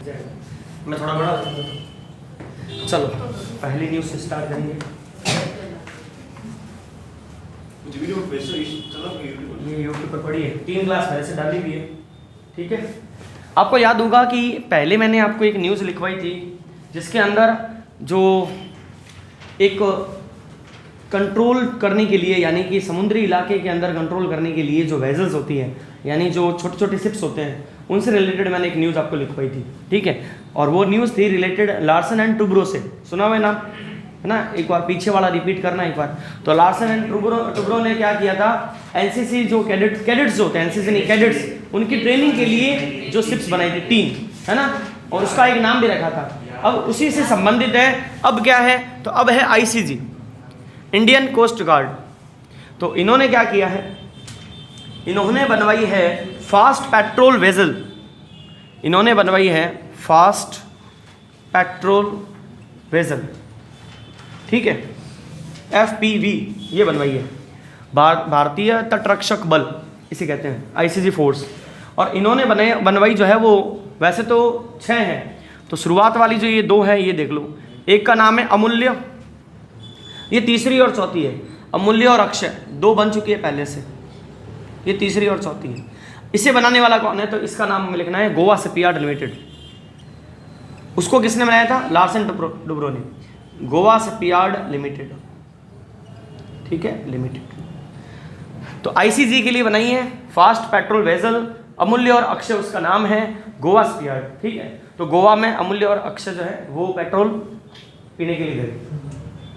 मैं थोड़ा बड़ा चलो पहली न्यूज़ से स्टार्ट करेंगे। ये यूट्यूब पर पड़ी है, 3 क्लास पहले से डाली हुई है, ठीक है। आपको याद होगा कि पहले मैंने आपको एक न्यूज़ लिखवाई थी जिसके अंदर जो एक कंट्रोल करने के लिए, यानी कि समुद्री इलाके के अंदर कंट्रोल करने के लिए जो वेजल्स होती हैं, यानी जो छोटे छोटे शिप्स होते हैं, उनसे रिलेटेड मैंने एक न्यूज़ आपको लिखवाई थी, ठीक है। और वो न्यूज़ थी रिलेटेड लार्सन एंड टुब्रो से। सुना हुआ है नाम, है ना? एक बार पीछे वाला रिपीट करना एक बार। तो लार्सन एंड टुब्रो ने क्या किया था, एनसीसी जो कैडेट्स जो होते हैं, एनसीसी नहीं कैडेट्स, उनकी ट्रेनिंग के लिए जो शिप्स बनाई थी 3, है ना, और उसका एक नाम भी रखा था। अब उसी से संबंधित है, अब क्या है, तो अब है आईसीजी, इंडियन कोस्ट गार्ड। तो इन्होंने क्या किया है, इन्होंने बनवाई है फास्ट पेट्रोल वेसल, इन्होंने बनवाई है फास्ट पेट्रोल वेसल, ठीक है, FPV ये बनवाई है, भारतीय तटरक्षक बल इसे कहते हैं, आईसीजी फोर्स। और इन्होंने बनवाई जो है वो वैसे तो 6 हैं, तो शुरुआत वाली जो ये 2 है ये देख लो। एक का नाम है अमूल्य, ये तीसरी और चौथी है। अमूल्य और अक्षय 2 बन चुकी है पहले से, ये तीसरी और चौथी है। इसे बनाने वाला कौन है, तो इसका नाम हमें लिखना है गोवा शिपयार्ड लिमिटेड। उसको किसने बनाया था, लार्सन टुब्रो ने, गोवा शिपयार्ड लिमिटेड, ठीक है, लिमिटेड। तो आईसीजी के लिए बनाई है फास्ट पेट्रोल वेसल, अमूल्य और अक्षय उसका नाम है, गोवा शिपयार्ड, ठीक है। तो गोवा में अमूल्य और अक्षय जो है वो पेट्रोल पीने के लिए गए,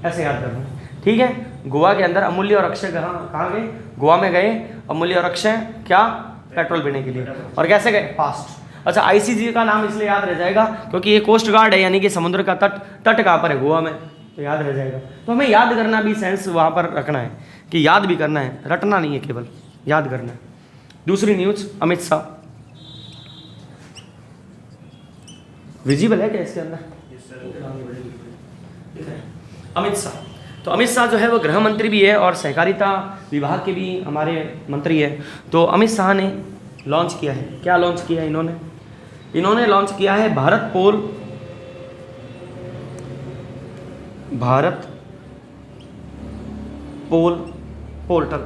ऐसे याद करना, ठीक है। गोवा के अंदर अमूल्य और अक्षय कहाँ गए, गोवा में गए, अमूल्य और अक्षय क्या, पेट्रोल पीने के लिए। और कैसे गए, फास्ट। अच्छा, आईसीजी का नाम इसलिए याद रह जाएगा क्योंकि ये कोस्ट गार्ड है, यानी कि समुद्र का तट कहाँ पर है, गोवा में, तो याद रह जाएगा। तो हमें याद करना भी सेंस वहाँ पर रखना है कि याद भी करना है, रटना नहीं है, केवल याद करना है। दूसरी न्यूज़, अमित शाह विजिबल है क्या इसके अंदर, अमित शाह। तो अमित शाह जो है वो गृह मंत्री भी है और सहकारिता विभाग के भी हमारे मंत्री है। तो अमित शाह ने लॉन्च किया है, क्या लॉन्च किया है इन्होंने लॉन्च किया है भारत पोल पोर्टल,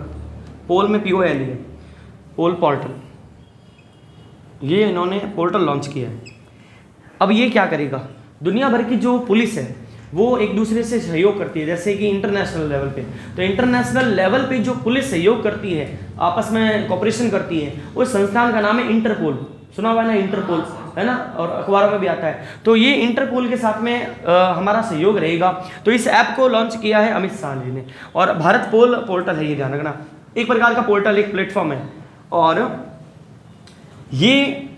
पोल में POL है, पोल पोर्टल, ये इन्होंने पोर्टल लॉन्च किया है। अब ये क्या करेगा, दुनिया भर की जो पुलिस है वो एक दूसरे से सहयोग करती है, जैसे कि इंटरनेशनल लेवल पे, तो इंटरनेशनल लेवल पे जो पुलिस सहयोग करती है, आपस में कॉपरेशन करती है, उस संस्थान का नाम है इंटरपोल। सुना हुआ है ना, इंटरपोल, है ना, और अखबारों में भी आता है। तो ये इंटरपोल के साथ में हमारा सहयोग रहेगा। तो इस ऐप को लॉन्च किया है अमित शाह जी ने, और भारत पोल पोर्टल है, ये ध्यान रखना, एक प्रकार का पोर्टल, एक प्लेटफॉर्म है। और ये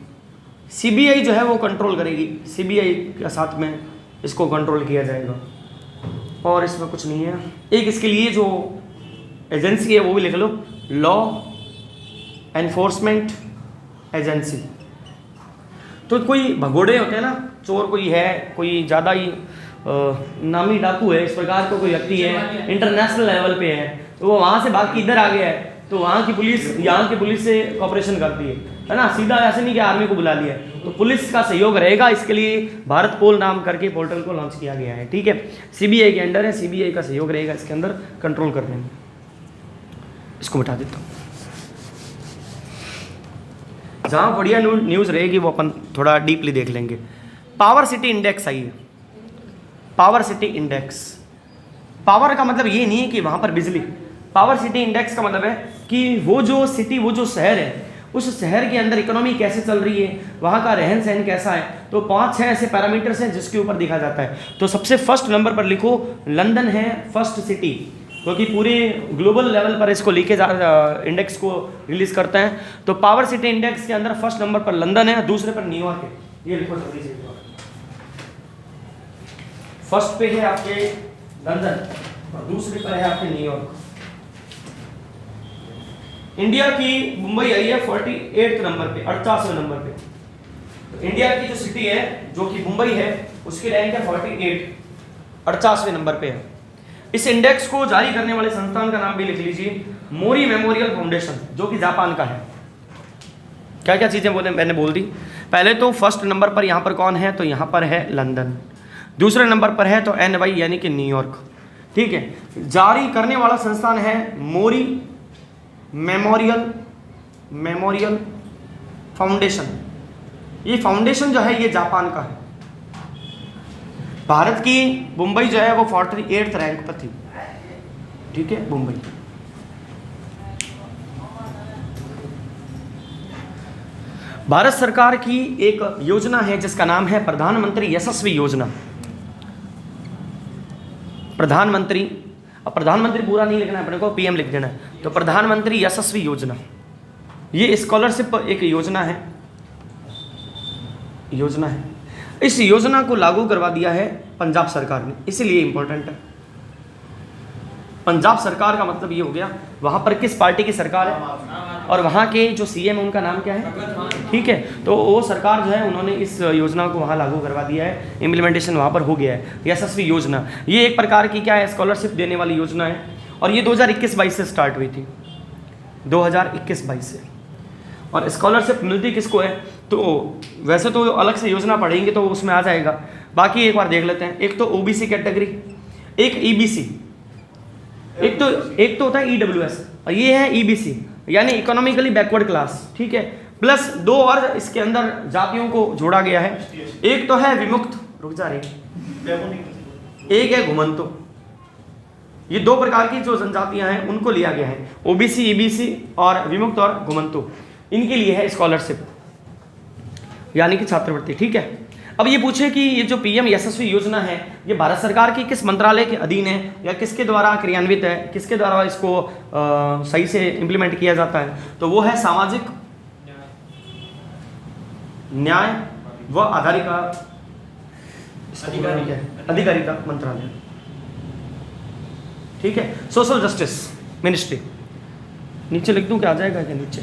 CBI जो है वो कंट्रोल करेगी, CBI के साथ में इसको कंट्रोल किया जाएगा। और इसमें कुछ नहीं है, एक इसके लिए जो एजेंसी है वो भी लिख लो, लॉ एनफोर्समेंट एजेंसी। तो कोई भगोड़े होते हैं ना, चोर कोई है, कोई ज़्यादा ही नामी डाकू है, इस प्रकार का कोई व्यक्ति है, इंटरनेशनल लेवल पे है, तो वो वहाँ से भाग के इधर आ गया है, तो वहाँ की पुलिस यहाँ की पुलिस से कॉपरेशन करती है ना, सीधा ऐसे नहीं कि आर्मी को बुला लिया, तो पुलिस का सहयोग रहेगा। इसके लिए भारत पोल नाम करके पोर्टल को लॉन्च किया गया है, ठीक है। CBI के अंडर है, CBI का सहयोग रहेगा इसके अंदर कंट्रोल करने में। इसको बिठा देता हूँ, जहाँ बढ़िया न्यूज़ रहेगी वो अपन थोड़ा डीपली देख लेंगे। पावर सिटी इंडेक्स आई है, पावर सिटी इंडेक्स। पावर का मतलब ये नहीं है कि वहाँ पर बिजली, पावर सिटी इंडेक्स का मतलब है कि वो जो सिटी, वो जो शहर है, उस शहर के अंदर इकोनॉमी कैसे चल रही है, वहाँ का रहन सहन कैसा है। तो 5-6 ऐसे पैरामीटर्स हैं जिसके ऊपर देखा जाता है। तो सबसे फर्स्ट नंबर पर लिखो, लंदन है फर्स्ट सिटी, क्योंकि पूरे ग्लोबल लेवल पर इसको लेके इंडेक्स को रिलीज करते हैं। तो पावर सिटी इंडेक्स के अंदर फर्स्ट नंबर पर लंदन है, दूसरे पर न्यूयॉर्क है, ये लिखो जल्दी से। फर्स्ट पे है आपके लंदन और दूसरे पर है आपके न्यूयॉर्क। इंडिया की मुंबई आई है 48 नंबर पे, 88वें नंबर पे। तो इंडिया की जो सिटी है, जो कि मुंबई है, उसकी रैंक है 48, 88वें नंबर पे है। इस इंडेक्स को जारी करने वाले संस्थान का नाम भी लिख लीजिए, मोरी मेमोरियल फाउंडेशन, जो कि जापान का है। क्या क्या चीजें बोले मैंने बोल दी। पहले तो फर्स्ट नंबर पर यहाँ पर कौन है, तो यहाँ पर है लंदन। दूसरे नंबर पर है तो NY यानी कि न्यूयॉर्क। ठीक है, जारी करने वाला संस्थान है मोरी मेमोरियल फाउंडेशन। ये फाउंडेशन जो है ये जापान का है। भारत की मुंबई जो है वो 48th रैंक पर थी। ठीक है, मुंबई। भारत सरकार की एक योजना है जिसका नाम है प्रधानमंत्री यशस्वी योजना। प्रधानमंत्री, अब प्रधानमंत्री पूरा नहीं लिखना है अपने को, PM लिख देना है। तो प्रधानमंत्री यशस्वी योजना, ये स्कॉलरशिप एक योजना है। इस योजना को लागू करवा दिया है पंजाब सरकार ने, इसीलिए इंपॉर्टेंट है। पंजाब सरकार का मतलब ये हो गया वहाँ पर किस पार्टी की सरकार है और वहाँ के जो CM उनका नाम क्या है। ठीक है, तो वो सरकार जो है उन्होंने इस योजना को वहाँ लागू करवा दिया है, इम्प्लीमेंटेशन वहाँ पर हो गया है। यशस्वी योजना ये एक प्रकार की क्या है, स्कॉलरशिप देने वाली योजना है और ये 2021-22 से स्टार्ट हुई थी, 2021-22 से। और स्कॉलरशिप मिलती किसको है, तो वैसे तो अलग से योजना पढ़ेंगे तो उसमें आ जाएगा, बाकी एक बार देख लेते हैं। एक तो OBC कैटेगरी, एक EBC, एक तो होता है EWS और ये है EBC यानी इकोनॉमिकली बैकवर्ड क्लास। ठीक है, प्लस 2 और इसके अंदर जातियों को जोड़ा गया है। एक तो है विमुक्त, रुक जा रही, एक है घुमंतु। ये 2 प्रकार की जो जनजातियां हैं उनको लिया गया है, OBC EBC और विमुक्त और घुमंतु, इनके लिए है स्कॉलरशिप यानी कि छात्रवृत्ति। ठीक है, अब ये पूछे कि ये जो PM यशस्वी योजना है ये भारत सरकार की किस मंत्रालय के अधीन है या किसके द्वारा क्रियान्वित है, किसके द्वारा इसको सही से इम्प्लीमेंट किया जाता है, तो वो है सामाजिक न्याय व अधिकारिता मंत्रालय। ठीक है, सोशल जस्टिस मिनिस्ट्री। नीचे लिख दूं क्या, आ जाएगा क्या नीचे?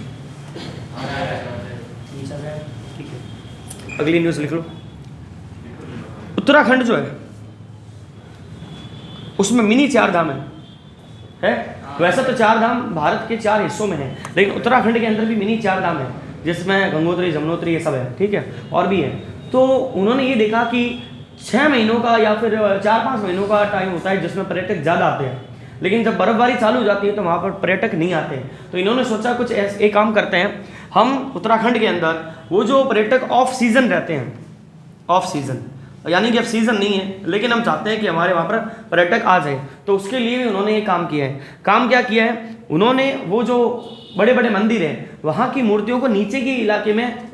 ठीक है, अगली न्यूज़ लिख लो। उत्तराखंड जो है उसमें मिनी 4 धाम है। वैसे तो 4 धाम भारत के 4 हिस्सों में है, लेकिन उत्तराखंड के अंदर भी मिनी 4 धाम है जिसमें गंगोत्री, जमुनोत्री ये सब है। ठीक है, और भी है। तो उन्होंने ये देखा कि 6 महीनों का या फिर 4-5 महीनों का टाइम होता है जिसमें पर्यटक ज़्यादा आते हैं, लेकिन जब बर्फबारी चालू हो जाती है तो वहाँ पर पर्यटक नहीं आते हैं। तो इन्होंने सोचा कुछ एक काम करते हैं, हम उत्तराखंड के अंदर वो जो पर्यटक ऑफ सीज़न रहते हैं, ऑफ सीज़न यानी कि अब सीज़न नहीं है लेकिन हम चाहते हैं कि हमारे वहाँ पर पर्यटक आ जाए, तो उसके लिए भी उन्होंने ये काम किया है। काम क्या किया है उन्होंने, वो जो बड़े बड़े मंदिर हैं वहाँ की मूर्तियों को नीचे के इलाके में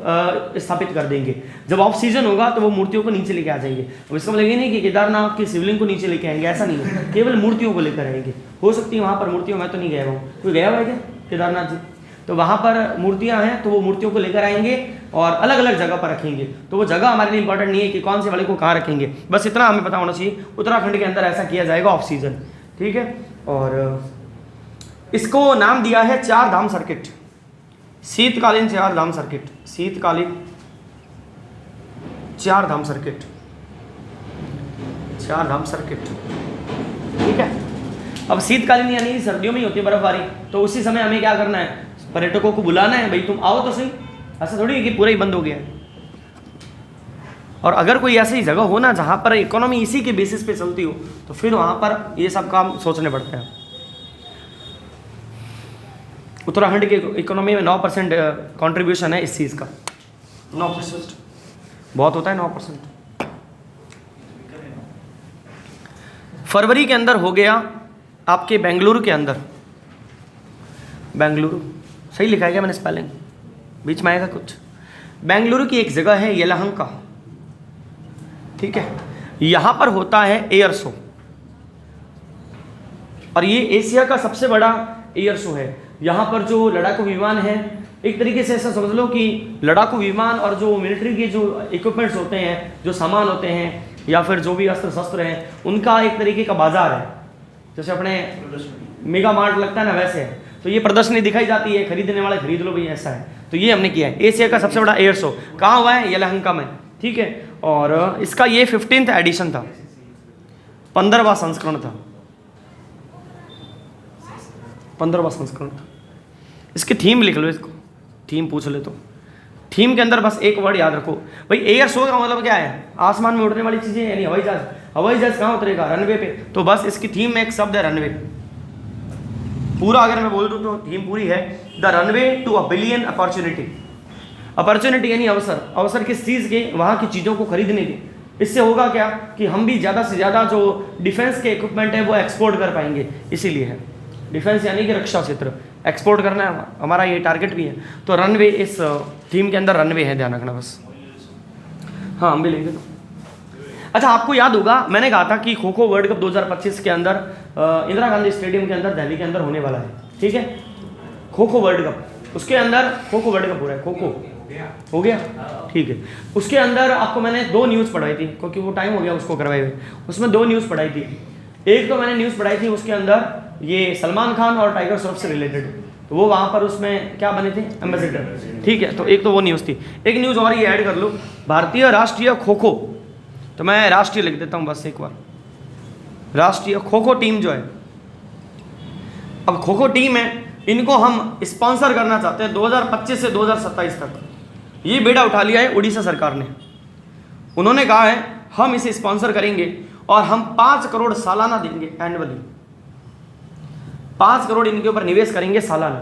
स्थापित कर देंगे। जब ऑफ सीजन होगा तो वो मूर्तियों को नीचे लेके आ जाएंगे। अब इसका मतलब ये नहीं कि केदारनाथ की शिवलिंग को नीचे लेके आएंगे, ऐसा नहीं है, केवल मूर्तियों को लेकर आएंगे। हो सकती है वहाँ पर मूर्तियों, मैं तो नहीं गया हूँ, कोई गया हुआ है क्या केदारनाथ जी? तो वहाँ पर मूर्तियाँ हैं तो वो मूर्तियों को लेकर आएंगे और अलग अलग जगह पर रखेंगे। तो वो जगह हमारे लिए इंपॉर्टेंट नहीं है कि कौन से वाले को कहाँ रखेंगे, बस इतना हमें पता होना चाहिए उत्तराखंड के अंदर ऐसा किया जाएगा ऑफ सीजन। ठीक है, और इसको नाम दिया है 4 धाम सर्किट, शीतकालीन 4 धाम सर्किट, शीतकालीन 4 धाम सर्किट, 4 धाम सर्किट। ठीक है, अब शीतकालीन यानी सर्दियों में ही होती है बर्फबारी, तो उसी समय हमें क्या करना है, पर्यटकों को बुलाना है, भाई तुम आओ तो सही। ऐसा थोड़ी है कि पूरा ही बंद हो गया है। और अगर कोई ऐसी जगह हो ना जहाँ पर इकोनॉमी इसी के बेसिस पे चलती हो तो फिर वहाँ पर ये सब काम सोचने पड़ते हैं। उत्तराखंड के इकोनॉमी में 9% कंट्रीब्यूशन है इस चीज़ का, 9%, बहुत होता है 9%। फरवरी के अंदर हो गया आपके बेंगलुरु के अंदर, बेंगलुरु सही लिखा है क्या मैंने स्पेलिंग, बीच में आएगा कुछ। बेंगलुरु की एक जगह है येलहंका, ठीक है, यहाँ पर होता है एयर शो और ये एशिया का सबसे बड़ा एयर शो है। यहाँ पर जो लड़ाकू विमान है, एक तरीके से ऐसा समझ लो कि लड़ाकू विमान और जो मिलिट्री के जो इक्विपमेंट्स होते हैं, जो सामान होते हैं या फिर जो भी अस्त्र शस्त्र हैं, उनका एक तरीके का बाजार है। जैसे अपने मेगा मार्ट लगता है ना, वैसे है। तो ये प्रदर्शनी दिखाई जाती है, खरीदने वाले खरीद लो भाई, ऐसा है। तो ये हमने किया है। एशिया का सबसे बड़ा एयर शो कहाँ हुआ है? येलहंका में, ठीक है। और इसका ये 15th एडिशन था, 15वां संस्करण था, 15वां संस्करण था। इसकी थीम लिख लो, इसको थीम पूछ ले तो थीम के अंदर बस एक वर्ड याद रखो भाई, एयर शो का मतलब क्या है, आसमान में उड़ने वाली चीज़ें, यानी हवाई जहाज। हवाई जहाज कहाँ उतरेगा, रनवे पे, तो बस इसकी थीम में एक शब्द है रनवे। पूरा अगर मैं बोल दूँ तो थीम पूरी है, the runway to a billion opportunity. Opportunity यानी अवसर, अवसर किस चीज़ के, वहाँ की चीज़ों को खरीदने के। इससे होगा क्या कि हम भी ज़्यादा से ज़्यादा जो डिफेंस के इक्विपमेंट है वो एक्सपोर्ट कर पाएंगे, इसीलिए है डिफेंस यानी कि रक्षा क्षेत्र एक्सपोर्ट करना है हमारा, ये टारगेट भी है। तो रनवे इस थीम के अंदर रनवे है, ध्यान रखना बस। हाँ हम भी लेंगे तो। अच्छा आपको याद होगा मैंने कहा था कि खो खो वर्ल्ड कप 2025 के अंदर इंदिरा गांधी स्टेडियम के अंदर दिल्ली के अंदर होने वाला है, ठीक है, खो खो वर्ल्ड कप। उसके अंदर खो खो वर्ल्ड कप हो रहा है, खो खो हो गया, ठीक है। उसके अंदर आपको मैंने 2 न्यूज़ पढ़ाई थी, क्योंकि वो टाइम हो गया उसको करवाए हुए। उसमें 2 न्यूज़ पढ़ाई थी। एक तो मैंने न्यूज़ पढ़ाई थी उसके अंदर ये सलमान खान और टाइगर श्रॉफ से रिलेटेड, तो वो वहाँ पर उसमें क्या बने थे, एम्बेसडर, ठीक है। तो एक तो वो न्यूज़ थी। एक न्यूज़ और ये ऐड कर लो, भारतीय राष्ट्रीय खो खो, तो मैं राष्ट्रीय लिख देता हूँ बस एक बार, राष्ट्रीय खो खो टीम जो है, अब खो खो टीम है, इनको हम स्पॉन्सर करना चाहते हैं 2025 से 2027 तक। ये बेड़ा उठा लिया है उड़ीसा सरकार ने। उन्होंने कहा है हम इसे स्पॉन्सर करेंगे और हम 5 करोड़ सालाना देंगे, एनुअली 5 करोड़ इनके ऊपर निवेश करेंगे सालाना।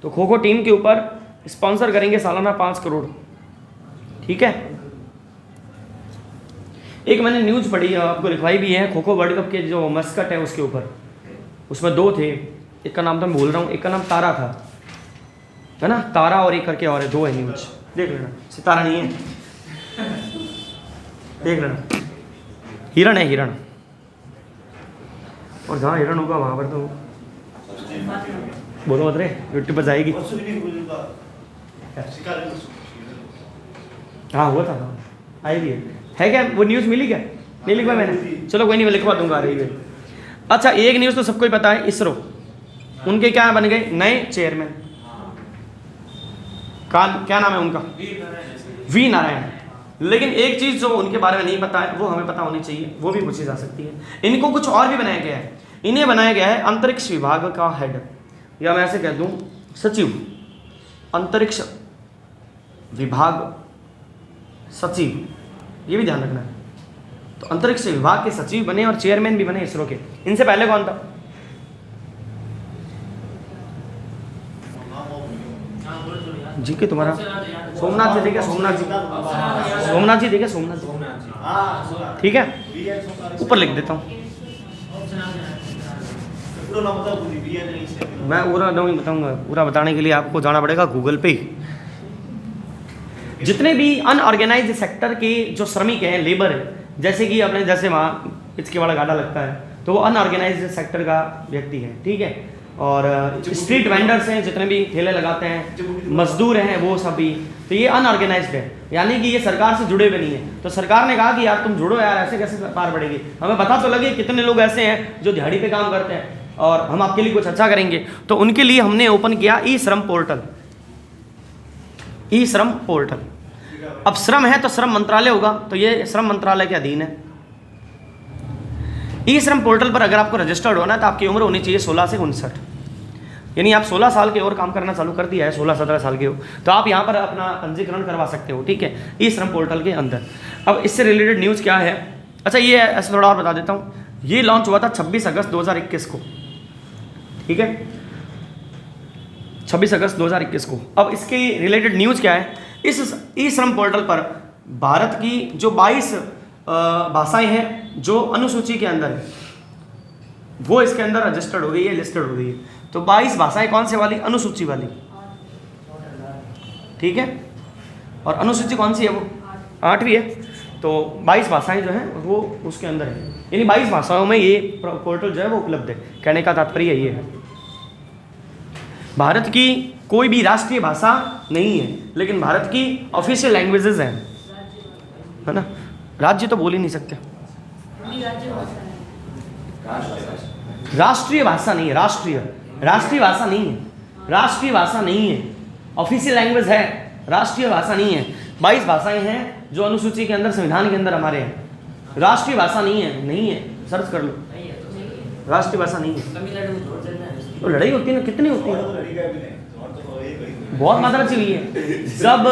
तो खो खो टीम के ऊपर स्पॉन्सर करेंगे सालाना 5 करोड़, ठीक है। एक मैंने न्यूज़ पढ़ी आपको लिखवाई भी है, खो खो वर्ल्ड कप के जो मस्कट है उसके ऊपर, उसमें 2 थे, एक का नाम तो मैं भूल रहा हूँ, एक का नाम तारा था, है ना, तारा और एक करके और है, 2 है न्यूज़, देख लेना। सितारा नहीं है, देख लेना, हिरण है, हिरण। और जहाँ हिरण होगा वहाँ पर तो बोलो मत रे, यूट्यूब पर जाएगी। हाँ हुआ था, आई भी है क्या, वो न्यूज़ मिली क्या, नहीं लिखवा मैंने, चलो कोई नहीं मैं लिखवा दूंगा, आ रही है। अच्छा एक न्यूज़ तो सबको ही पता है, इसरो, उनके क्या बन गए नए चेयरमैन, क्या नाम है उनका, वी नारायण। लेकिन एक चीज़ जो उनके बारे में नहीं पता है वो हमें पता होनी चाहिए, वो भी पूछी जा सकती है। इनको कुछ और भी बनाया गया है, इन्हें बनाया गया है अंतरिक्ष विभाग का हेड, या मैं ऐसे कह दूं सचिव, अंतरिक्ष विभाग सचिव, ये भी ध्यान रखना है। तो अंतरिक्ष विभाग के सचिव बने और चेयरमैन भी बने इसरो के। इनसे पहले कौन था, जी के तुम्हारा सोमनाथ जी देखे, सोमनाथ जी, सोमनाथ जी देखे, सोमनाथ जी, ठीक है, ऊपर लिख देता हूँ मैं, पूरा नहीं बताऊंगा, पूरा बताने के लिए आपको जाना पड़ेगा गूगल पे। जितने भी अनऑर्गेनाइज्ड सेक्टर के जो श्रमिक हैं, लेबर है, जैसे कि अपने जैसे वहाँ पिचके वाला गाड़ा लगता है तो वो अनऑर्गेनाइज्ड सेक्टर का व्यक्ति है, ठीक है। और स्ट्रीट वेंडर्स हैं, जितने भी ठेले लगाते हैं, मजदूर हैं, वो सभी, तो ये अनऑर्गेनाइज्ड है, यानी कि ये सरकार से जुड़े हुए नहीं है। तो सरकार ने कहा कि यार तुम जुड़ो यार, ऐसे कैसे पार पड़ेगी, हमें पता तो लगे कितने लोग ऐसे हैं जो दिहाड़ी पे काम करते हैं और हम आपके लिए कुछ अच्छा करेंगे। तो उनके लिए हमने ओपन किया ई श्रम पोर्टल, ई श्रम पोर्टल। अब श्रम है तो श्रम मंत्रालय होगा, तो ये श्रम मंत्रालय के अधीन है। ई श्रम पोर्टल पर अगर आपको रजिस्टर्ड होना है तो आपकी उम्र होनी चाहिए 16 से 59, यानी आप 16 साल के और काम करना चालू कर दिया है, 16-17 साल के हो तो आप यहाँ पर अपना पंजीकरण करवा सकते हो, ठीक है, ई श्रम पोर्टल के अंदर। अब इससे रिलेटेड न्यूज़ क्या है, अच्छा ये ऐसे थोड़ा और बता देता हूँ, ये लॉन्च हुआ था 26 अगस्त 2021 को, ठीक है, 26 अगस्त 2021 को। अब इसके रिलेटेड न्यूज़ क्या है, इस ई श्रम पोर्टल पर भारत की जो 22 भाषाएं हैं जो अनुसूची के अंदर है वो इसके अंदर रजिस्टर्ड हो गई है, लिस्टेड हो गई है। तो 22 भाषाएं कौन से वाली, अनुसूची वाली, ठीक है, और अनुसूची कौन सी है, वो 8वीं है। तो 22 भाषाएं जो हैं वो उसके अंदर है, यानी 22 भाषाओं में ये पोर्टल जो है वो उपलब्ध है। कहने का तात्पर्य ये है, भारत की कोई भी राष्ट्रीय भाषा नहीं है, लेकिन भारत की ऑफिशियल लैंग्वेजेस हैं, है ना। राज्य तो बोल ही नहीं सकते, राष्ट्रीय भाषा नहीं है, राष्ट्रीय भाषा नहीं है, राष्ट्रीय भाषा नहीं है, ऑफिशियल लैंग्वेज है, राष्ट्रीय भाषा नहीं है। 22 भाषाएं हैं जो अनुसूची के अंदर, संविधान के अंदर हमारे हैं, राष्ट्रीय भाषा नहीं है, नहीं है, सर्च कर लो, राष्ट्रीय भाषा नहीं है। तो लड़ाई होती है ना, कितनी होती है, बहुत मात्रा से हुई है। जब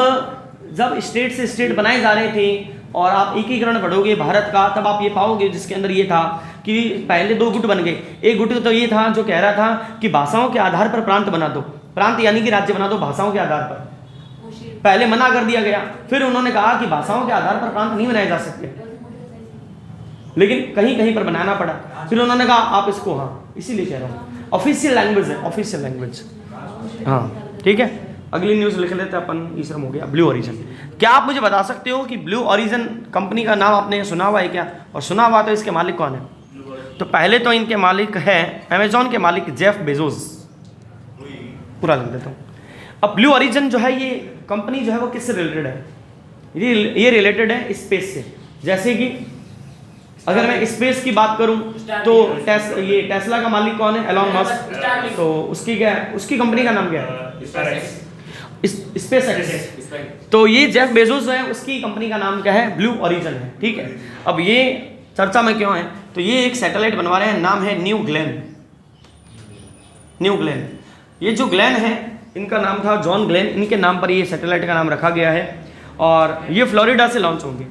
जब स्टेट से स्टेट बनाए जा रहे थे और आप एकीकरण पढ़ोगे भारत का, तब आप ये पाओगे जिसके अंदर ये था कि पहले 2 गुट बन गए। एक गुट तो ये था जो कह रहा था कि भाषाओं के आधार पर प्रांत बना दो, प्रांत यानी कि राज्य बना दो भाषाओं के आधार पर। पहले मना कर दिया गया, फिर उन्होंने कहा कि भाषाओं के आधार पर प्रांत नहीं बनाए जा सकते, लेकिन कहीं कहीं पर बनाना पड़ा। फिर उन्होंने कहा आप इसको, हाँ इसीलिए कह रहा हूँ ऑफिशियल लैंग्वेज है, ऑफिशियल लैंग्वेज। हाँ ठीक है, अगली न्यूज़ लिख लेते हैं अपन। ई श्रम हो गया। ब्लू ओरिजिन, क्या आप मुझे बता सकते हो कि ब्लू ओरिजिन कंपनी का नाम आपने सुना हुआ है क्या? और सुना हुआ तो इसके मालिक कौन है? तो पहले तो इनके मालिक है अमेजॉन के मालिक जेफ बेजोस, पूरा लिख देता हूँ। अब ब्लू ओरिजिन जो है ये कंपनी जो है वो किससे रिलेटेड है? ये रिलेटेड है स्पेस से। जैसे कि अगर मैं स्पेस की बात करूं तो ये टेस्ला का मालिक कौन है? Elon Musk. तो उसकी क्या है, उसकी कंपनी का नाम क्या है? Space x. तो ये जेफ बेजोस है, उसकी कंपनी का नाम क्या है? ब्लू ओरिजिन है। ठीक है, अब ये चर्चा में क्यों है? तो ये एक सैटेलाइट बनवा रहे हैं, नाम है न्यू ग्लेन। न्यू ग्लेन, ये जो ग्लेन है इनका नाम था जॉन ग्लेन, इनके नाम पर ये सैटेलाइट का नाम रखा गया है। और ये फ्लोरिडा से लॉन्च होंगे,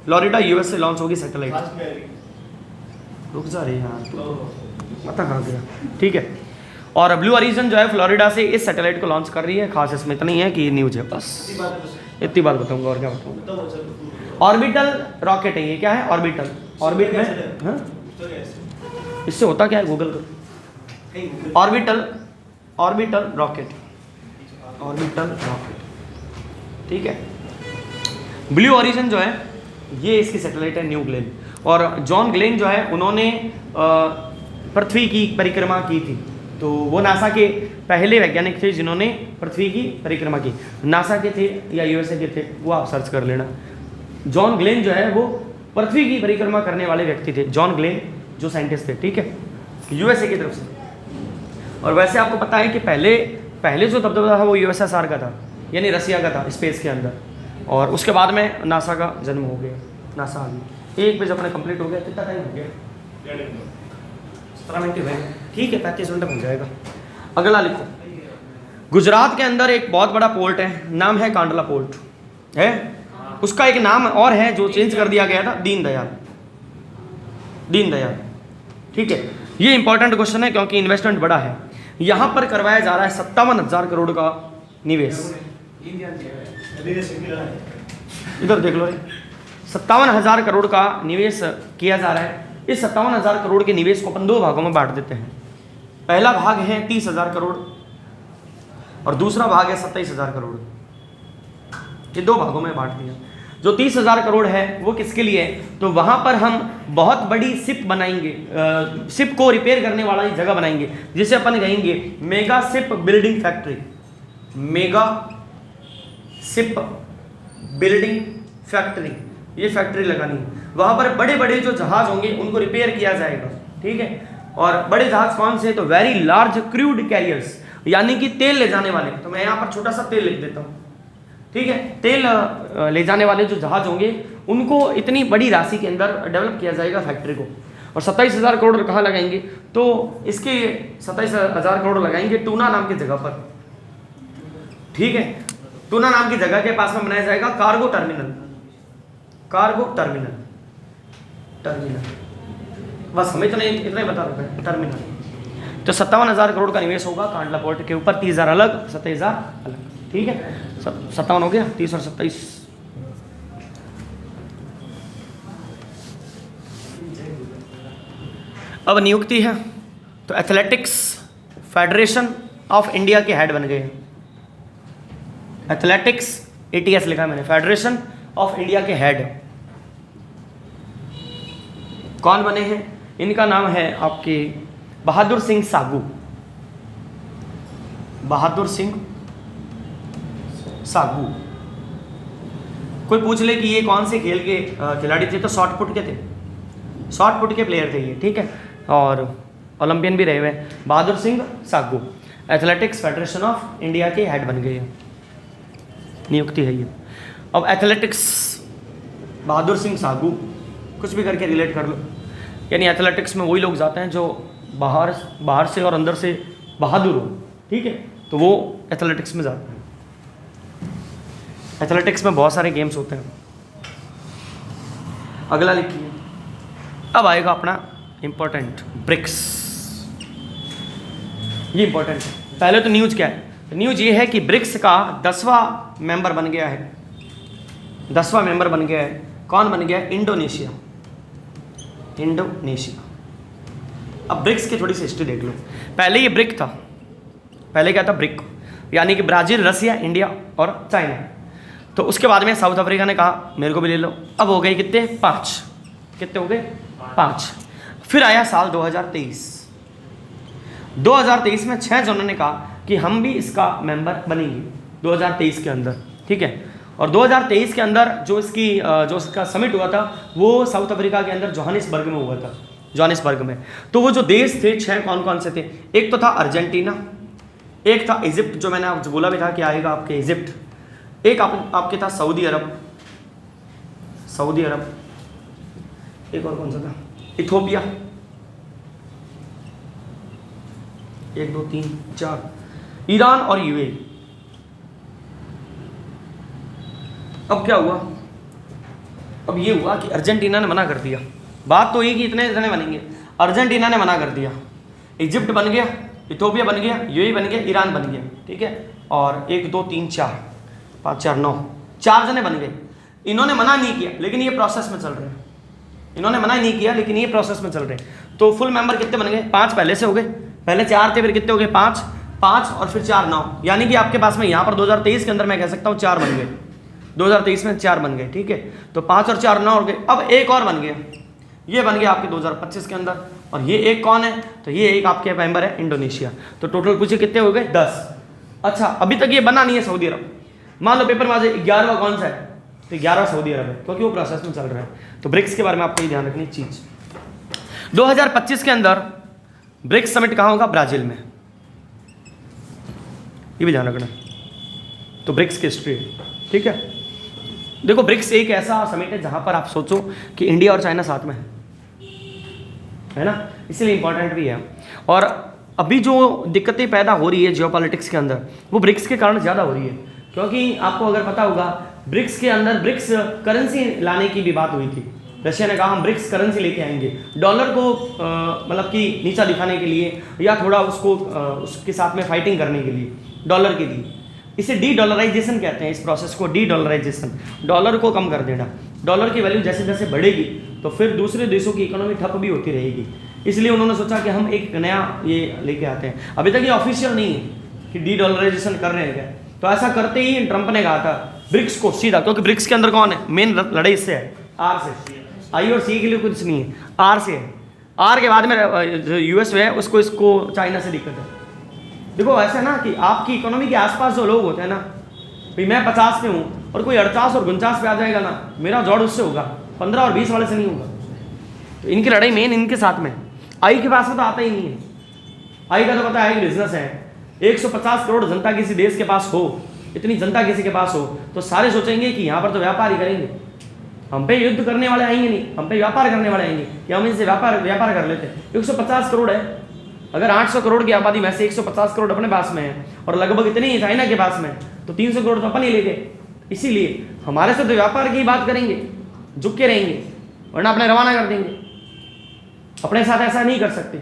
फ्लोरिडा यूएस से लॉन्च होगी सैटेलाइट। रुक जा रही यार, पता कहाँ गया। ठीक है, और ब्लू ओरिजिन जो है फ्लोरिडा से इस सैटेलाइट को लॉन्च कर रही है। खास इसमें इतना ही है कि न्यूज है, बस इतनी बात बताऊंगा और क्या बताऊंगा। ऑर्बिटल रॉकेट है ये। क्या है? ऑर्बिटल। ऑर्बिट में हाँ? इससे होता क्या है? गूगल करो। Orbital, orbital rocket, orbital rocket. ठीक है, ब्लू ओरिजिन जो है ये इसकी सैटेलाइट है न्यू ग्लेन। और जॉन ग्लेन जो है उन्होंने पृथ्वी की परिक्रमा की थी। तो वो नासा के पहले वैज्ञानिक थे जिन्होंने पृथ्वी की परिक्रमा की। नासा के थे या यूएसए के थे, वो आप सर्च कर लेना। जॉन ग्लेन जो है वो पृथ्वी की परिक्रमा करने वाले व्यक्ति थे। जॉन ग्लेन जो साइंटिस्ट थे, ठीक है, यूएसए की तरफ से। और वैसे आपको पता है कि पहले जो दबदबा था वो यूएसएसआर का था, यानी रसिया का था स्पेस के अंदर। और उसके बाद में नासा का जन्म हो गया, नासा आ गई। एक पेज अपने कंप्लीट हो गया। कितना टाइम हो गया? 17 मिनट हुए। ठीक है, 35 मिनट बन जाएगा। अगला लिखो। गुजरात के अंदर एक बहुत बड़ा पोर्ट है, नाम है कांडला पोर्ट है। उसका एक नाम और है जो चेंज कर दिया गया था, दीनदयाल। दीनदयाल, ठीक है। ये इंपॉर्टेंट क्वेश्चन है क्योंकि इन्वेस्टमेंट बड़ा है। यहाँ पर करवाया जा रहा है 57,000 करोड़ का निवेश। इधर देख लो, 57,000 करोड़ का निवेश किया जा रहा है। इस 57,000 करोड़ के निवेश को अपन 2 भागों में बांट देते हैं। पहला भाग है 30,000 करोड़ और दूसरा भाग है 27,000 करोड़। ये 2 भागों में बांट दिया। जो 30,000 करोड़ है वो किसके लिए है? तो वहाँ पर हम बहुत बड़ी शिप बनाएंगे, शिप को रिपेयर करने वाला एक जगह बनाएंगे जिसे अपन कहेंगे mega ship building factory. Mega ship building factory, ये फैक्ट्री लगानी है। वहाँ पर बड़े बड़े जो जहाज होंगे उनको रिपेयर किया जाएगा, ठीक है। और बड़े जहाज कौन से? तो वेरी लार्ज क्रूड कैरियर्स, यानी कि तेल ले जाने वाले। तो मैं यहाँ पर छोटा सा तेल लिख देता हूँ, ठीक है। तेल ले जाने वाले जो जहाज होंगे उनको इतनी बड़ी राशि के अंदर डेवलप किया जाएगा फैक्ट्री को। और 27,000 करोड़ कहाँ लगाएंगे? तो इसके 27,000 करोड़ लगाएंगे टूना नाम की जगह पर, ठीक है। टूना नाम की जगह के पास में बनाया जाएगा cargo terminal. Cargo terminal, terminal, बस हमें इतना ही बता रहे हैं, टर्मिनल। तो 57,000 करोड़ का निवेश होगा कांडला पोर्ट के ऊपर। 30,000 अलग, 27,000 अलग, ठीक है। 57 हो गया, 30 और 27। अब नियुक्ति है तो एथलेटिक्स फेडरेशन ऑफ इंडिया के हेड बन गए। एथलेटिक्स ATS लिखा मैंने, फेडरेशन ऑफ इंडिया के हेड कौन बने हैं? इनका नाम है आपके बहादुर सिंह सागू। बहादुर सिंह सागू। कोई पूछ ले कि ये कौन से खेल के खिलाड़ी थे, तो शॉर्ट पुट के थे, शॉर्ट पुट के प्लेयर थे ये, ठीक है। और ओलंपियन भी रहे हुए। Bahadur Singh सागू athletics federation of India के हेड बन गए हैं, नियुक्ति है ये। अब एथलेटिक्स बहादुर सिंह सागू, कुछ भी करके रिलेट कर लो, यानी एथलेटिक्स में वही लोग जाते हैं जो बाहर से और अंदर से बहादुर हो, ठीक है, तो वो एथलेटिक्स में जाते हैं। एथलेटिक्स में बहुत सारे गेम्स होते हैं। अगला लिखिए, अब आएगा अपना इंपॉर्टेंट ब्रिक्स। ये इंपॉर्टेंट है। पहले तो न्यूज़ क्या है, न्यूज़ ये है कि ब्रिक्स का 10वां मेंबर बन गया है। 10वां मेंबर बन गया है। कौन बन गया है? इंडोनेशिया। इंडोनेशिया। अब ब्रिक्स की थोड़ी सी हिस्ट्री देख लो। पहले ये ब्रिक था, पहले क्या था? ब्रिक, यानी कि ब्राज़ील, रसिया, इंडिया और चाइना। तो उसके बाद में साउथ अफ्रीका ने कहा मेरे को भी ले लो। अब हो गए कितने? 5। कितने हो गए? 5। फिर आया साल 2023। 2023 में 6 जनों ने कहा कि हम भी इसका मेंबर बनेंगे 2023 के अंदर, ठीक है। और 2023 के अंदर जो इसका समिट हुआ था वो साउथ अफ्रीका के अंदर जोहानिसबर्ग में हुआ था, जोहानिसबर्ग में। तो वो जो देश थे 6 कौन कौन से थे? एक तो था अर्जेंटीना, एक था इजिप्ट, जो मैंने आपको बोला भी था कि आएगा आपके इजिप्ट, एक आपके था सऊदी अरब, सऊदी अरब, एक और कौन सा था? इथोपिया, 1 2 3 4, ईरान और यूएई। अब क्या हुआ? अब ये हुआ कि अर्जेंटीना ने मना कर दिया। बात तो ये कि इतने जने बनेंगे, अर्जेंटीना ने मना कर दिया। इजिप्ट बन गया, इथोपिया बन गया, यूएई बन गया, ईरान बन गया, ठीक है। और 1 2 3 4 5 4 9, 4 जने बन गए। इन्होंने मना नहीं किया लेकिन ये प्रोसेस में चल रहे हैं। इन्होंने मना नहीं किया लेकिन ये प्रोसेस में चल रहे हैं। तो फुल मेंबर कितने बन गए? 5 पहले से हो गए। पहले 4 थे, फिर कितने हो गए? 5 5 और फिर 4 9, यानी कि आपके पास में यहाँ पर 2023 के अंदर मैं कह सकता हूँ 4 बन गए। 2023 में 4 बन गए, ठीक है। तो 5 और 4 9 हो गए। अब एक और बन गया, ये बन गया आपके 2025 के अंदर। और ये एक कौन है? तो ये एक आपके मेंबर है इंडोनेशिया। तो टोटल पूछे कितने हो गए? 10। अच्छा, अभी तक ये बना नहीं है सऊदी अरब। मान लो पेपर में आज 11वां कौन सा है? तो 11वां सऊदी अरब है, क्योंकि वो प्रोसेस में चल रहा है। तो ब्रिक्स के बारे में आपको ये ध्यान रखनी चीज़। 2025 के अंदर ब्रिक्स समिट कहाँ होगा? ब्राज़ील में। ये भी ध्यान रखना। तो ब्रिक्स की हिस्ट्री, ठीक है। देखो, ब्रिक्स एक ऐसा समिट है जहाँ पर आप सोचो कि इंडिया और चाइना साथ में है ना, इसलिए इंपॉर्टेंट भी है। और अभी जो दिक्कतें पैदा हो रही है जियोपॉलिटिक्स के अंदर, वो ब्रिक्स के कारण ज़्यादा हो रही है। क्योंकि आपको अगर पता होगा, ब्रिक्स के अंदर ब्रिक्स करेंसी लाने की भी बात हुई थी। रशिया ने कहा हम ब्रिक्स करेंसी लेके आएंगे, डॉलर को मतलब कि नीचा दिखाने के लिए, या थोड़ा उसको उसके साथ में फाइटिंग करने के लिए, डॉलर के लिए। इसे डी डॉलराइजेशन कहते हैं, इस प्रोसेस को डी डॉलराइजेशन, डॉलर को कम कर देना। डॉलर की वैल्यू जैसे जैसे बढ़ेगी तो फिर दूसरे देशों की इकोनॉमी ठप भी होती रहेगी। इसलिए उन्होंने सोचा कि हम एक नया ये लेके आते हैं। अभी तक ये ऑफिशियल नहीं है कि डी डॉलराइजेशन कर रहे हैं क्या। तो ऐसा करते ही ट्रंप ने कहा था ब्रिक्स को सीधा, क्योंकि ब्रिक्स के अंदर कौन है? मेन लड़ाई इससे है, आर से। आई और सी के लिए कुछ नहीं है, आर से है। आर के बाद में जो यूएस है उसको चाइना से दिक्कत है। देखो ऐसा ना कि आपकी इकोनॉमी के आसपास जो लोग होते हैं ना, भाई मैं 50 पे हूँ और कोई 48 और 49 पे आ जाएगा ना, मेरा जोड़ उससे होगा, 15 और 20 वाले से नहीं होगा। तो इनकी लड़ाई मेन इनके साथ में। आई के पास में तो आता ही नहीं है। आई का तो पता है बिजनेस है। 150 करोड़ जनता किसी देश के पास हो, इतनी जनता किसी के पास हो, तो सारे सोचेंगे कि यहाँ पर तो व्यापार ही करेंगे, हम पे युद्ध करने वाले आएंगे नहीं, हम पे व्यापार करने वाले आएंगे कि हम इनसे व्यापार कर लेते हैं। 150 करोड़ है, अगर 800 करोड़ की आबादी में से 150 करोड़ अपने पास में है और लगभग इतनी ही चाइना के पास में, तो 300 करोड़ तो अपन ही ले गए। इसीलिए हमारे से तो व्यापार की बात करेंगे, झुक के रहेंगे, वरना अपने रवाना कर देंगे। अपने साथ ऐसा नहीं कर सकते।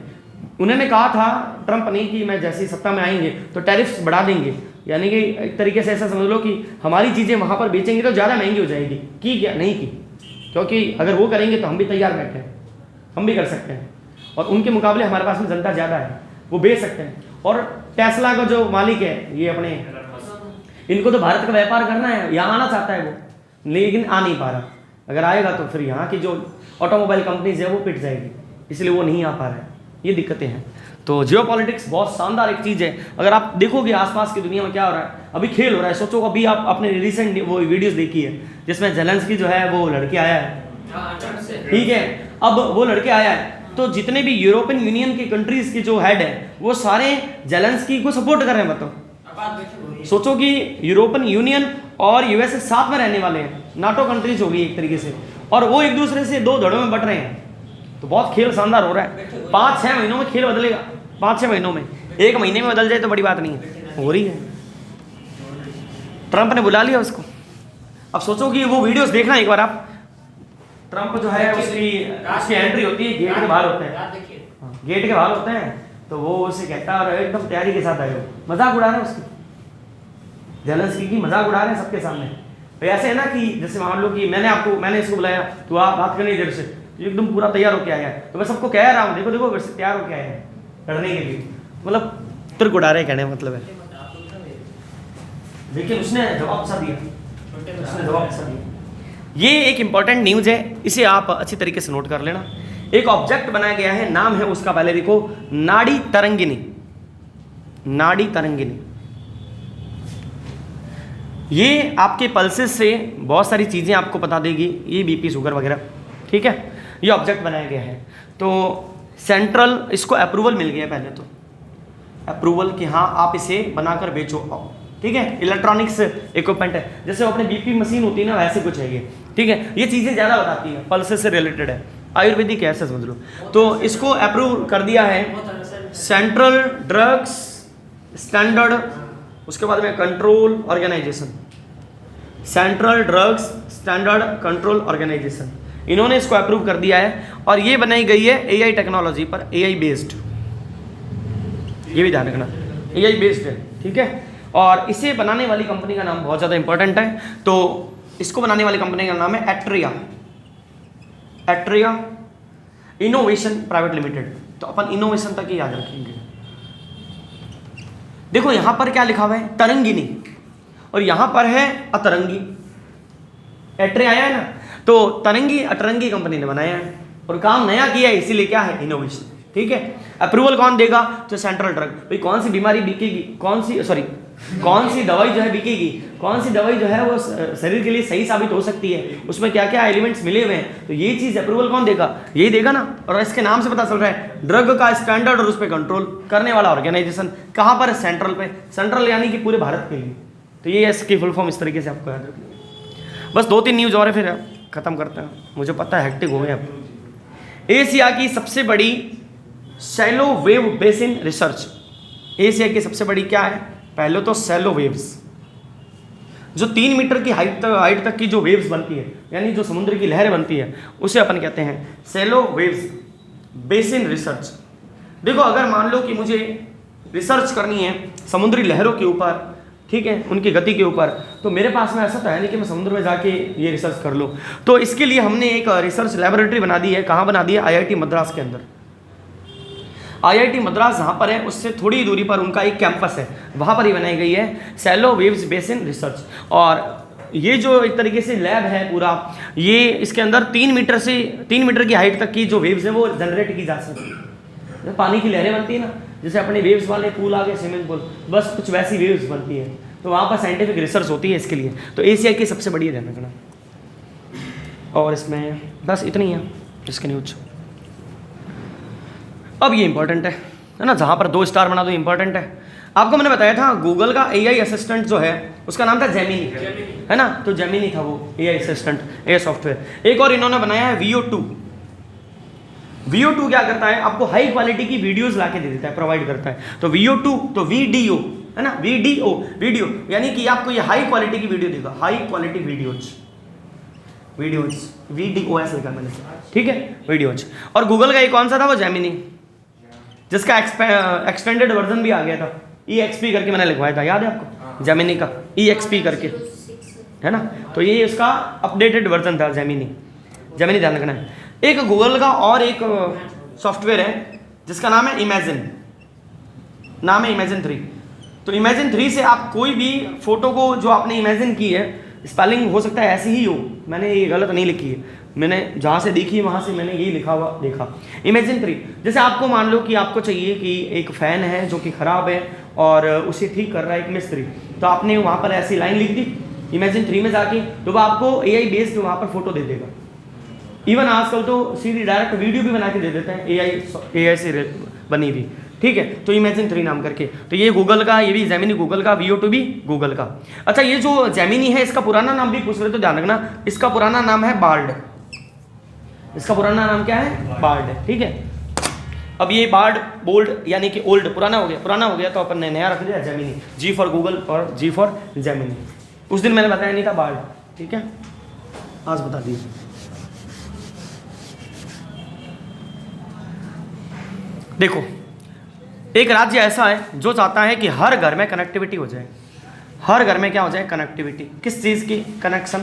उन्होंने कहा था ट्रंप ने कि मैं जैसे ही सत्ता में आएंगे तो टैरिफ्स बढ़ा देंगे, यानी कि एक तरीके से ऐसा समझ लो कि हमारी चीज़ें वहाँ पर बेचेंगे तो ज़्यादा महंगी हो जाएगी। की क्या? नहीं की, क्योंकि अगर वो करेंगे तो हम भी तैयार बैठे हैं, हम भी कर सकते हैं। और उनके मुकाबले हमारे पास में जनता ज़्यादा है, वो बेच सकते हैं। और टेस्ला का जो मालिक है, ये अपने, इनको तो भारत का व्यापार करना है, यहाँ आना चाहता है वो, लेकिन आ नहीं पा रहा। अगर आएगा तो फिर यहाँ की जो ऑटोमोबाइल कंपनीज है वो पिट जाएगी, इसलिए वो नहीं आ पा रहा है। ये दिक्कतें हैं। तो जियोपॉलिटिक्स बहुत शानदार एक चीज़ है। अगर आप देखोगे आसपास की दुनिया में क्या हो रहा है, अभी खेल हो रहा है। सोचो अभी आप अपने रिसेंट वो वीडियोस देखी है जिसमें जेलेंस्की जो है वो लड़के आया है, ठीक है। अब वो लड़के आया है तो जितने भी यूरोपियन यूनियन की कंट्रीज के जो हेड है वो सारे जेलेंस्की को सपोर्ट कर रहे हैं। बताओ, सोचो कि यूरोपियन यूनियन और यूएसए साथ में रहने वाले हैं, नाटो कंट्रीज होगी एक तरीके से, और वो एक दूसरे से दो धड़ों में बट रहे हैं। तो बहुत खेल शानदार हो रहा है। 5-6 महीनों में खेल बदलेगा, 5-6 महीनों में, 1 महीने में बदल जाए तो बड़ी बात नहीं है, हो रही है। ट्रंप ने बुला लिया उसको, अब सोचो कि वो वीडियोस देखना एक बार आप, ट्रम्प जो है उसकी एंट्री होती है, गेट के बाहर होते हैं, गेट के बाहर होते हैं, तो वो उसे कहता है और एकदम तैयारी के साथ आए हो, मजाक उड़ा रहे हैं उसकी, जेलेंस्की की मजाक उड़ा रहे हैं सबके सामने। तो ऐसे है ना कि जैसे मान लो कि मैंने इसको बुलाया, तो आप बात करनी देर से, तो एकदम पूरा तैयार होके आया है, तो मैं सबको कह रहा हूँ देखो देखो वैसे तैयार होके आए हैं लड़ने के लिए, मतलब तुर्क उड़ा रहे कहने मतलब है। देखिए उसने जवाब सा दिया, उसने जवाब सा दिया। ये एक इंपॉर्टेंट न्यूज है, इसे आप अच्छी तरीके से नोट कर लेना। एक ऑब्जेक्ट बनाया गया है, नाम है उसका, पहले देखो, नाड़ी तरंगिनी। नाड़ी तरंगिनी ये आपके पल्सेस से बहुत सारी चीज़ें आपको बता देगी, ये बीपी शुगर वगैरह, ठीक है। ये ऑब्जेक्ट बनाया गया है, तो सेंट्रल इसको अप्रूवल मिल गया है, पहले तो अप्रूवल कि हाँ आप इसे बनाकर बेचो, ठीक है। इलेक्ट्रॉनिक्स इक्विपमेंट है, जैसे अपने बीपी मशीन होती है ना, वैसे कुछ है ये, ठीक है। ये चीज़ें ज़्यादा बताती है, पल्सेस से रिलेटेड है, आयुर्वेदिक ऐसे समझ लो। तो इसको अप्रूव कर दिया है सेंट्रल ड्रग्स स्टैंडर्ड, उसके बाद में control organisation, central drugs standard control organisation, इन्होंने इसको अप्रूव कर दिया है। और ये बनाई गई है एआई टेक्नोलॉजी पर, एआई बेस्ड, ये भी ध्यान रखना, एआई बेस्ड है, ठीक है। और इसे बनाने वाली कंपनी का नाम बहुत ज़्यादा इंपॉर्टेंट है, तो इसको बनाने वाली कंपनी का नाम है atria, atria innovation private limited. तो अपन इनोवेशन तक ही याद रखेंगे। देखो यहां पर क्या लिखा हुआ है, तरंगिनी, और यहां पर है अतरंगी। एट्रिया आया है ना, तो तरंगी अतरंगी कंपनी ने बनाया है और काम नया किया है, इसीलिए क्या है, इनोवेशन, ठीक है। अप्रूवल कौन देगा, तो सेंट्रल ड्रग, भाई कौन सी बीमारी बिकेगी, कौन सी दवाई जो है बिकेगी, कौन सी दवाई जो है वो शरीर के लिए सही साबित हो सकती है, उसमें क्या क्या एलिमेंट्स मिले हुए हैं, तो ये चीज़ अप्रूवल कौन देगा, यही देगा ना। और इसके नाम से पता चल रहा है ड्रग का स्टैंडर्ड और उस पर कंट्रोल करने वाला ऑर्गेनाइजेशन कहाँ पर है, सेंट्रल पे, सेंट्रल यानी कि पूरे भारत के लिए। तो ये इसकी फुल फॉर्म इस तरीके से आपको याद रखनी। बस 2-3 न्यूज़ और है फिर खत्म करते हैं, मुझे पता है हेक्टिक हो गया। एशिया की सबसे बड़ी shallow wave basin research, Asia की सबसे बड़ी क्या है, पहले तो शैलो वेव्स, जो 3 मीटर की हाइट तक की जो वेव्स बनती है, यानी जो समुद्र की लहरें बनती है, उसे अपन कहते हैं शैलो वेव्स बेसिन रिसर्च। देखो अगर मान लो कि मुझे रिसर्च करनी है समुद्री लहरों के ऊपर, ठीक है, उनकी गति के ऊपर, तो मेरे पास में ऐसा तो है नहीं कि मैं समुद्र में जाके ये रिसर्च कर लूँ। तो इसके लिए हमने एक रिसर्च लैबोरेटरी बना दी है। कहाँ बना दी है, आईआईटी मद्रास के अंदर। आईआईटी मद्रास जहाँ पर है उससे थोड़ी दूरी पर उनका एक कैंपस है, वहाँ पर ही बनाई गई है शैलो वेव्स बेसिन रिसर्च। और ये जो एक तरीके से लैब है पूरा, ये इसके अंदर 3 मीटर की हाइट तक की जो वेव्स है वो जनरेट की जा सकती है। पानी की लहरें बनती है ना, जैसे अपने वेव्स वाले पूल आ गए, स्विमिंग पूल, बस कुछ वैसी वेव्स बनती है, तो वहाँ पर साइंटिफिक रिसर्च होती है इसके लिए। तो एशिया की सबसे बड़ी है ध्यान। और इसमें बस इतनी है इसके न्यूज। अब ये इंपॉर्टेंट है ना, जहाँ पर 2 स्टार बना दो इंपॉर्टेंट है। आपको मैंने बताया था गूगल का एआई असिस्टेंट जो है उसका नाम था जेमिनी, है ना, तो जेमिनी था वो एआई असिस्टेंट, एआई सॉफ्टवेयर। एक और इन्होंने बनाया है VO2। VO2 क्या करता है, आपको हाई क्वालिटी की वीडियोस ला के दे देता है, प्रोवाइड करता है। तो VO2 तो VDO है ना, वीडियो यानी कि आपको ये हाई क्वालिटी की वीडियो देगा, हाई क्वालिटी वीडियोज VDOS लिखा मैंने, ठीक है, वीडियोज। और गूगल का एक कौन सा था, वो जेमिनी, जिसका एक्सटेंडेड वर्जन भी आ गया था, EXP करके मैंने लिखवाया था, याद है आपको, जेमिनी का EXP करके, है ना। तो ये उसका अपडेटेड वर्जन था जेमिनी, ध्यान रखना है। एक गूगल का और एक सॉफ्टवेयर है जिसका नाम है इमेजिन, नाम है इमेजिन 3। तो इमेजिन 3 से आप कोई भी फोटो को जो आपने इमेजिन की है, स्पेलिंग हो सकता है ऐसी ही हो, मैंने ये गलत नहीं लिखी है, मैंने जहाँ से देखी वहाँ से मैंने यही लिखा हुआ देखा, इमेजिन 3। जैसे आपको मान लो कि आपको चाहिए कि एक फ़ैन है जो कि ख़राब है और उसे ठीक कर रहा है एक मिस्त्री, तो आपने वहाँ पर ऐसी लाइन लिख दी इमेजिन 3 में जाके, तो वो आपको एआई बेस्ड वहाँ पर फोटो दे देगा। इवन आजकल तो सीधी डायरेक्ट वीडियो भी बना के दे देते हैं एआई से बनी हुई, ठीक है। तो इमेजिन 3 नाम करके, तो ये गूगल का, ये भी जेमिनी गूगल का, VO2 भी गूगल का। अच्छा, ये जो जेमिनी है इसका पुराना नाम भी पूछ रहे तो ध्यान रखना, इसका पुराना नाम है बार्ड। इसका पुराना नाम क्या है, बार्ड है, ठीक है। अब ये बार्ड बोल्ड यानी कि ओल्ड, पुराना हो गया तो अपन ने नया रख दिया जेमिनी, G फॉर गूगल और G फॉर जेमिनी। उस दिन मैंने बताया नहीं था बार्ड, ठीक है, आज बता दिए। देखो, एक राज्य ऐसा है जो चाहता है कि हर घर में कनेक्टिविटी हो जाए। हर घर में क्या हो जाए? कनेक्टिविटी। किस चीज़ की कनेक्शन?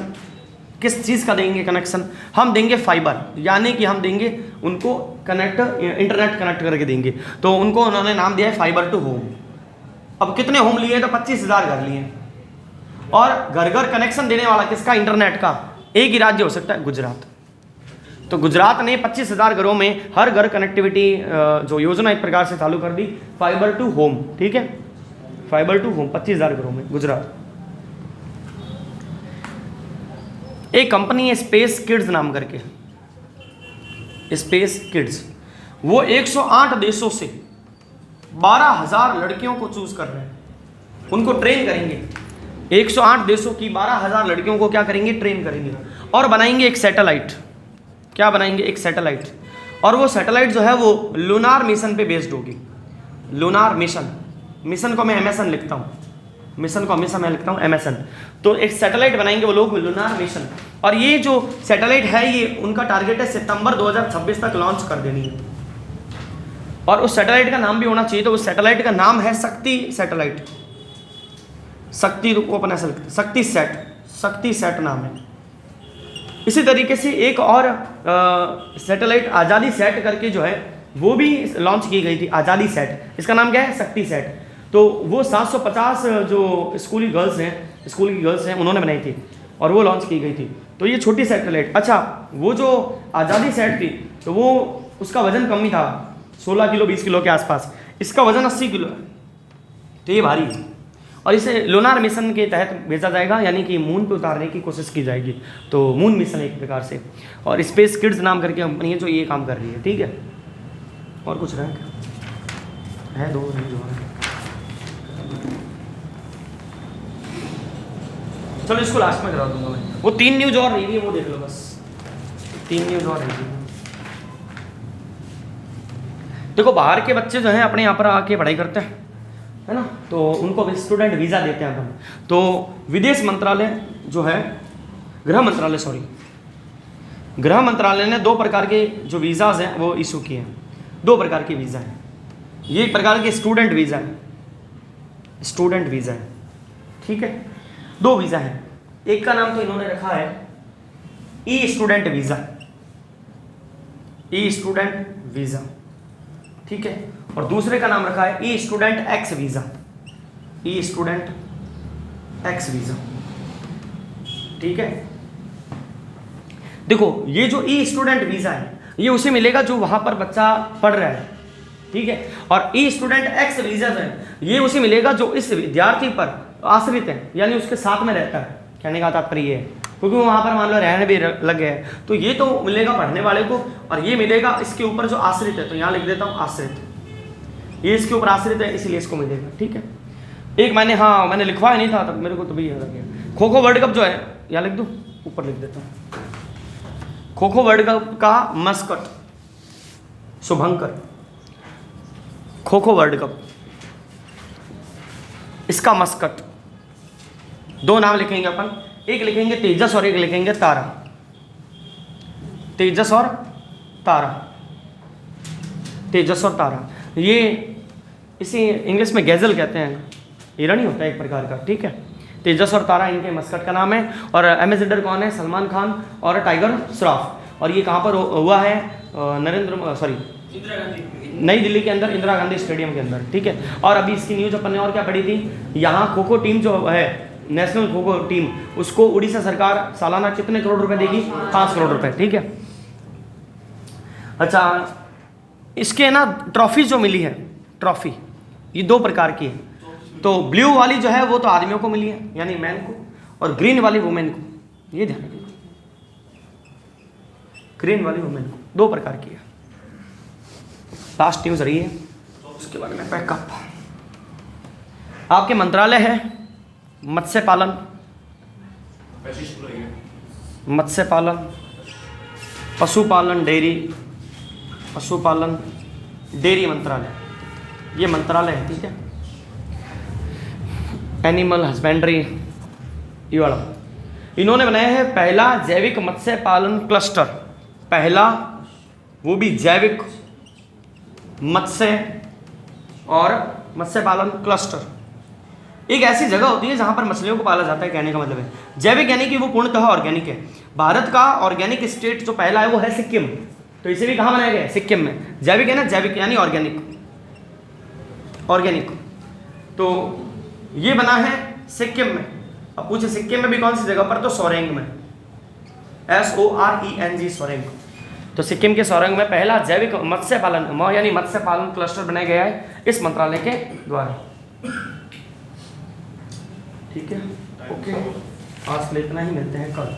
किस चीज़ का देंगे कनेक्शन? हम देंगे फाइबर, यानी कि हम देंगे उनको इंटरनेट कनेक्ट करके देंगे। तो उनको उन्होंने नाम दिया है फाइबर टू होम। अब कितने होम लिए? तो 25,000 घर लिए। और घर घर कनेक्शन देने वाला किसका? इंटरनेट का। एक ही राज्य हो सकता है, गुजरात। तो गुजरात ने 25,000 घरों में हर घर कनेक्टिविटी जो योजना एक प्रकार से चालू कर दी, फाइबर टू होम। ठीक है, फाइबर टू होम 25,000 घरों में, गुजरात। एक कंपनी है स्पेस किड्स नाम करके, स्पेस किड्स, वो 108 देशों से 12,000 लड़कियों को चूज कर रहे हैं, उनको ट्रेन करेंगे। 108 देशों की 12,000 लड़कियों को क्या करेंगे? ट्रेन करेंगे और बनाएंगे एक सैटेलाइट। क्या बनाएंगे? एक सैटेलाइट। और वो सैटेलाइट जो है वो लूनार मिशन पे बेस्ड होगी। लूनार मिशन, मिशन को मैं एमएसएन लिखता हूँ, मिशन को हमेशा मैं लिखता हूँ एमएसएन। तो एक सैटेलाइट बनाएंगे वो लोग, लूनार मिशन। और ये जो सैटेलाइट है, ये उनका टारगेट है सितंबर 2026 तक लॉन्च कर देनी है। और उस सैटेलाइट का नाम भी होना चाहिए। तो उस सैटेलाइट का नाम है शक्ति सैटेलाइट। शक्ति को अपन ऐसा लिखते, शक्ति सेट, शक्ति सेट नाम है। इसी तरीके से एक और सैटेलाइट आज़ादी सेट करके जो है वो भी लॉन्च की गई थी, आज़ादी सेट। इसका नाम क्या है? शक्ति सेट। तो वो 750 जो स्कूली गर्ल्स हैं, स्कूल की गर्ल्स हैं, उन्होंने बनाई थी और वो लॉन्च की गई थी। तो ये छोटी सैटेलाइट। अच्छा, वो जो आज़ादी सेट थी तो वो उसका वजन कम ही था, 16 किलो 20 किलो के आसपास। इसका वजन 80 किलो है, तो ये भारी है। और इसे लूनार मिशन के तहत भेजा जाएगा, यानी कि मून पे उतारने की कोशिश की जाएगी। तो मून मिशन एक प्रकार से। और स्पेस किड्स नाम करके कंपनी है जो ये काम कर रही है। ठीक है, और कुछ रैंक है? दो नहीं जो है। चलो इसको लास्ट में करा दूंगा मैं। वो 3 न्यूज और रही है, वो देख लो बस। 3 न्यूज और रही है। देखो, बाहर के बच्चे जो हैं अपने यहाँ पर आके पढ़ाई करते हैं, है ना, तो उनको स्टूडेंट वीज़ा देते हैं अपन। तो विदेश मंत्रालय जो है, गृह मंत्रालय ने 2 प्रकार के जो वीज़ाज हैं वो इशू किए हैं। 2 प्रकार के वीज़ा हैं। ये एक प्रकार के स्टूडेंट वीज़ा है, स्टूडेंट वीज़ा है। ठीक है, 2 वीज़ा हैं। एक का नाम तो इन्होंने रखा है ई स्टूडेंट वीज़ा, ई स्टूडेंट वीज़ा। ठीक है, और दूसरे का नाम रखा है ई स्टूडेंट एक्स वीज़ा, ई स्टूडेंट एक्स वीज़ा। ठीक है, देखो ये जो ई स्टूडेंट वीज़ा है ये उसे मिलेगा जो वहाँ पर बच्चा पढ़ रहा है। ठीक है, और ई स्टूडेंट एक्स वीज़ा है ये उसे मिलेगा जो इस विद्यार्थी पर आश्रित है, यानी उसके साथ में रहता है। कहने का तात्पर्य ये है, क्योंकि वहाँ पर मान लो रहने भी लग गए हैं, तो ये तो मिलेगा पढ़ने वाले को, और ये मिलेगा इसके ऊपर जो आश्रित है। तो यहाँ लिख देता हूँ आश्रित, ये इसके ऊपर आश्रित है इसलिए इसको मिलेगा। ठीक है, एक मैंने लिखवाया नहीं था तब, मेरे को तभी याद आ गया। खो खो वर्ल्ड कप जो है, यहाँ लिख दूँ, ऊपर लिख देता हूँ। खो खो वर्ल्ड कप का मस्कट शुभंकर, खो खो वर्ल्ड कप इसका मस्कट। 2 नाम लिखेंगे अपन, एक लिखेंगे तेजस और एक लिखेंगे तारा। तेजस और तारा, तेजस और तारा। ये इसे इंग्लिश में गैजल कहते हैं, हिरण ही होता है एक प्रकार का। ठीक है, तेजस और तारा इनके मस्कट का नाम है। और एम्बेसडर कौन है? सलमान खान और टाइगर श्रॉफ। और ये कहाँ पर हुआ है? नई दिल्ली के अंदर, इंदिरा गांधी स्टेडियम के अंदर। ठीक है, और अभी इसकी न्यूज अपन ने और क्या पढ़ी थी, यहाँ खो खो टीम जो है, नेशनल खो खो टीम, उसको उड़ीसा सरकार सालाना कितने करोड़ रुपए देगी? 5 करोड़ रुपए। ठीक है, अच्छा, इसके ना ट्रॉफी जो मिली है, ट्रॉफी ये 2 प्रकार की है। तो ब्लू वाली जो है वो तो आदमियों को मिली है, यानी मैन को, और ग्रीन वाली वुमेन को। ये ध्यान रखिए, ग्रीन वाली वुमेन को 2 प्रकार की है। लास्ट न्यूज रही है, उसके बारे में पैकअप। आपके मंत्रालय है मत्स्य पालन, पशुपालन, डेयरी मंत्रालय, ये मंत्रालय है। ठीक है, एनिमल हस्बेंड्री ये वाला, इन्होंने बनाया है पहला जैविक मत्स्य पालन क्लस्टर, पहला वो भी जैविक मत्स्य और मत्स्य पालन क्लस्टर। एक ऐसी जगह होती है जहां पर मछलियों को पाला जाता है, कहने का मतलब है जैविक यानी कि वो पूर्णतः ऑर्गेनिक है। भारत का ऑर्गेनिक स्टेट जो पहला है वो है सिक्किम, तो इसे भी कहाँ बनाया गया है? सिक्किम में। जैविक है ना, जैविक यानी ऑर्गेनिक, ऑर्गेनिक। तो ये बना है सिक्किम में। अब पूछे सिक्किम में भी कौन सी जगह पर? तो सोरेंग में, SORENG, सोरेंग। तो सिक्किम के सोरेंग में पहला जैविक मत्स्य पालन यानी मत्स्य पालन क्लस्टर बनाया गया है इस मंत्रालय के द्वारा। ठीक है, ओके, आज के लिए इतना ही, मिलते हैं कल।